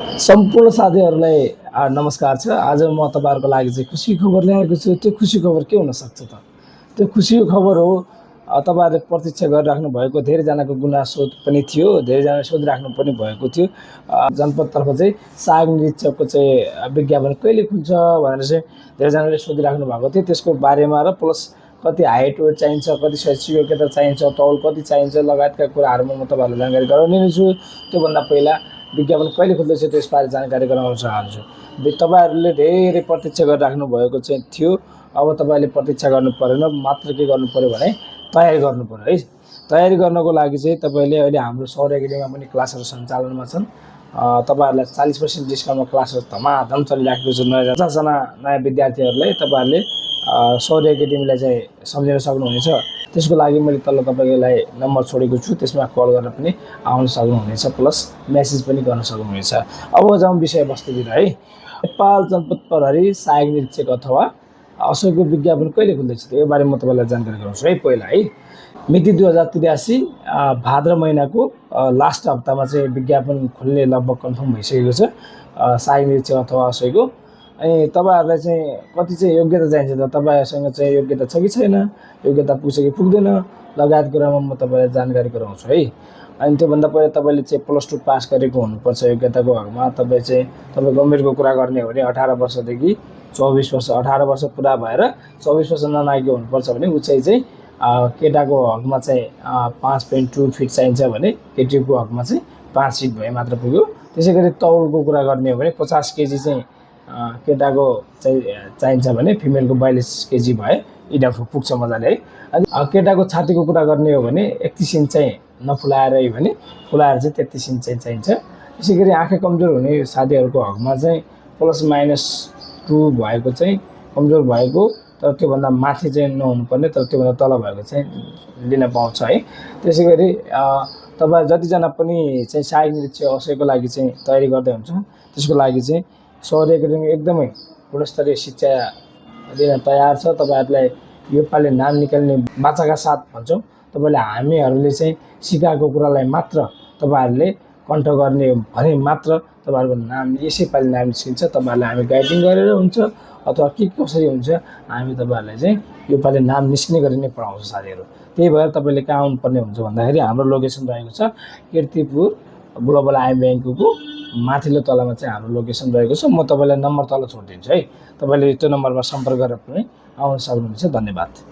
सम्पूर्ण साथीहरूलाई नमस्कार छ। आज म तपाईँहरूको लागि चाहिँ खुसी खबर ल्याएको छु। त्यो खुसी खबर के हुनसक्छ त? त्यो खुसी खबर हो तपाईँहरूले प्रतीक्षा गरिराख्नु भएको धेरैजनाको गुनासो पनि थियो, धेरैजनाले सोधिराख्नु पनि भएको थियो। जनपदतर्फ चाहिँ सहायक निरीक्षकको चाहिँ विज्ञापन कहिले खुल्छ भनेर चाहिँ धेरैजनाले सोधिराख्नु भएको थियो। त्यसको बारेमा र प्लस कति हाइट वेट चाहिन्छ, कति शैक्षिक योग्यता चाहिन्छ, तौल कति चाहिन्छ लगायतका कुराहरूमा म तपाईँहरूलाई जानकारी गराउने नै छु। त्योभन्दा पहिला विज्ञापन कहिले खुल्दैछ त्यसबारे जानकारी गराउन चाहन्छु। तपाईँहरूले धेरै प्रतीक्षा गरिराख्नु भएको चाहिँ थियो। अब तपाईँले प्रतीक्षा गर्नु परेन, मात्र के गर्नु पऱ्यो भने तयारी गर्नु पऱ्यो है। तयारी गर्नको लागि चाहिँ तपाईँले अहिले हाम्रो सौर्य एकाडेमीमा पनि क्लासहरू सञ्चालनमा छन्। तपाईँहरूलाई 40% डिस्काउन्टमा क्लासहरू धमाधम चलिराखेको छ। 50जना नयाँ विद्यार्थीहरूलाई तपाईँहरूले सौर्य एकाडेमीलाई चाहिँ सम्झिन सक्नुहुनेछ। त्यसको लागि मैले तल तपाईँलाई नम्बर छोडेको छु, त्यसमा कल गरेर पनि आउन सक्नुहुनेछ, प्लस मेसेज पनि गर्न सक्नुहुनेछ। अब जाउँ विषयवस्तुतिर है। नेपाल जनपद प्रहरी सहायक निरीक्षक अथवा असहयोगको विज्ञापन कहिले खुल्दैछ यो बारे म तपाईँलाई जानकारी गराउँछु है। पहिला है मिति 2083 भाद्र महिनाको लास्ट हप्तामा चाहिँ विज्ञापन खुल्ने लगभग कन्फर्म भइसकेको छ सहायक निरीक्षक अथवा असहयोगको। अनि तपाईँहरूलाई चाहिँ कति चाहिँ योग्यता चाहिन्छ त, तपाईँसँग चाहिँ योग्यता छ कि छैन, योग्यता पुग्छ कि पुग्दैन लगायत कुरामा म तपाईँलाई जानकारी गराउँछु है। अनि त्योभन्दा पहिला तपाईँले चाहिँ +2 पास गरेको हुनुपर्छ योग्यताको हकमा। तपाईँ गम्भीरको कुरा गर्ने हो भने 18 वर्षदेखि 24 वर्ष, 18 वर्ष पुरा भएर 24 वर्ष ननागेको हुनुपर्छ भने उचाइ चाहिँ केटाको हकमा चाहिँ 5.2 फिट चाहिन्छ भने केटीको हकमा चाहिँ 5 फिट भए मात्र पुग्यो। त्यसै गरी तौलको कुरा गर्ने हो भने 50 केजी चाहिँ केटाको चाहिँ चाहिन्छ भने फिमेलको 42 केजी भए इनफ पुग्छ मजाले है। अनि केटाको छातीको कुरा गर्ने हो भने 31 इन्च चाहिँ नफुलाएर भने फुलाएर चाहिँ 33 इन्च चाहिँ चाहिन्छ। त्यसै गरी आँखा कमजोर हुने साथीहरूको हकमा चाहिँ +-2 भएको चाहिँ कमजोर भएको, तर त्योभन्दा माथि चाहिँ नहुनुपर्ने, तर त्योभन्दा तल भएको चाहिँ लिन पाउँछ है। त्यसै गरी तपाईँ जतिजना पनि चाहिँ सहायक निरीक्षक असहयोगको लागि चाहिँ तयारी गर्दै हुन्छ त्यसको लागि चाहिँ सौर्य एकाडेमी एकदमै गुणस्तरीय शिक्षा दिन तयार छ। तपाईँहरूलाई योपालि नाम निकाल्ने बाचाका साथ भन्छौँ। तपाईँले हामीहरूले चाहिँ सिकाएको कुरालाई मात्र तपाईँहरूले कन्ठ गर्ने भने मात्र तपाईँहरूको नाम यसैपालि नाम निस्किन्छ। तपाईँहरूलाई हामी गाइडिङ गरेर हुन्छ अथवा के कसरी हुन्छ हामी तपाईँहरूलाई चाहिँ योपालि नाम निस्किने गरी नै पढाउँछ साथीहरू। त्यही भएर तपाईँले कहाँ आउनुपर्ने हुन्छ भन्दाखेरि हाम्रो लोकेसन रहेको छ कीर्तिपुर ग्लोबल आई ब्याङ्कको माथिल्लो तलामा चाहिँ हाम्रो लोकेसन रहेको छ। म तपाईँलाई नम्बर तल छोडिदिन्छु है, तपाईँले त्यो नम्बरमा सम्पर्क गरेर पनि आउन सक्नुहुनेछ। धन्यवाद।